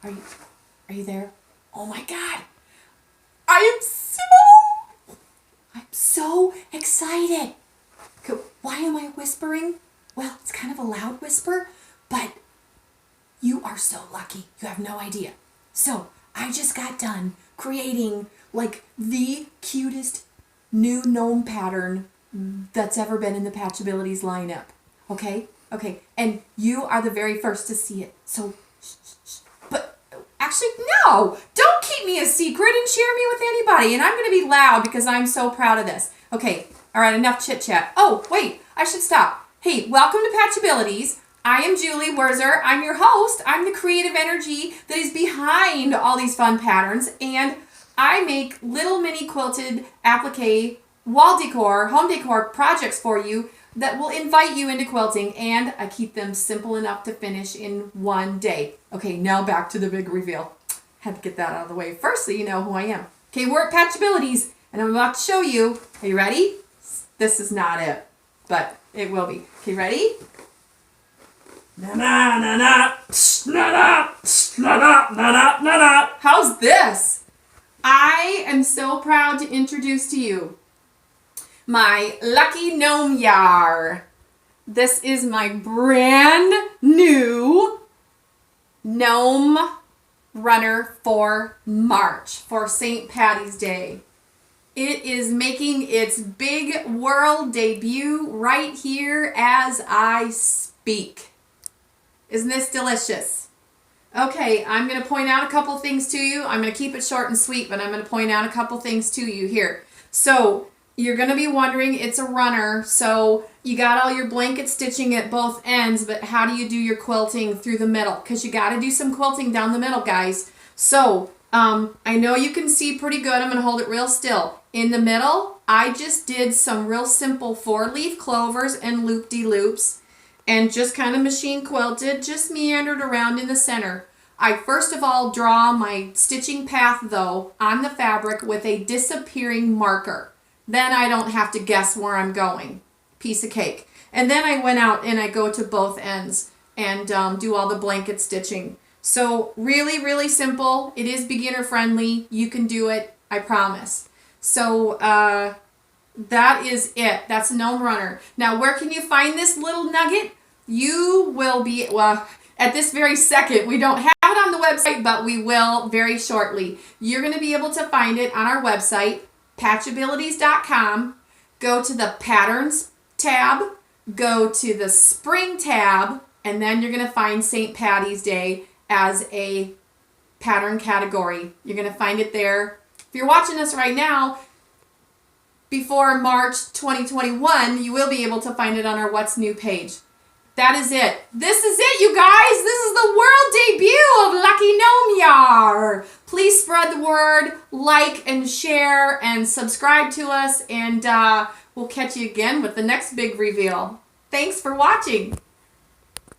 Are you there? Oh my God. I'm so excited. Why am I whispering? Well, it's kind of a loud whisper, but you are so lucky. You have no idea. So I just got done creating like the cutest new gnome pattern that's ever been in the Patchabilities lineup. Okay? Okay. And you are the very first to see it. So, but actually, no! Don't keep me a secret and share me with anybody. And I'm going to be loud because I'm so proud of this. Okay. All right. Enough chit chat. Oh, wait. I should stop. Hey, welcome to Patchabilities. I am Julie Werzer. I'm your host. I'm the creative energy that is behind all these fun patterns. And I make little mini quilted applique, wall decor, home decor projects for you that will invite you into quilting. And I keep them simple enough to finish in one day. Okay, now back to the big reveal. Had to get that out of the way first so you know who I am. Okay, we're at Patchabilities and I'm about to show you. Are you ready? This is not it, but it will be. Okay, ready? Na na na na na na na na na na. How's this? I am so proud to introduce to you my lucky gnome yar. This is my brand new gnome runner for March, for St. Patty's Day. It is making its big world debut right here as I speak. Isn't this delicious? Okay, I'm going to point out a couple things to you. I'm going to keep it short and sweet, but I'm going to point out a couple things to you here. So, you're going to be wondering, it's a runner, so you got all your blanket stitching at both ends, but how do you do your quilting through the middle? Because you got to do some quilting down the middle, guys. So, I know you can see pretty good. I'm going to hold it real still. In the middle, I just did some real simple 4-leaf clovers and loop-de-loops and just kind of machine quilted, just meandered around in the center. I first of all draw my stitching path, though, on the fabric with a disappearing marker. Then I don't have to guess where I'm going. Piece of cake. And then I went out and I go to both ends and do all the blanket stitching. So really, really simple. It is beginner friendly. You can do it, I promise. So that is it. That's Gnome Runner. Now where can you find this little nugget? You will be, well, at this very second, we don't have it on the website, but we will very shortly. You're going to be able to find it on our website, patchabilities.com. Go to the Patterns tab, go to the Spring tab, and then you're going to find St. Patty's Day as a pattern category. You're going to find it there. If you're watching us right now, before March 2021, you will be able to find it on our What's New page. That is it. This is it, you guys. This is the world debut of Lucky Gnome Yar. Please spread the word, like and share, and subscribe to us, and we'll catch you again with the next big reveal. Thanks for watching.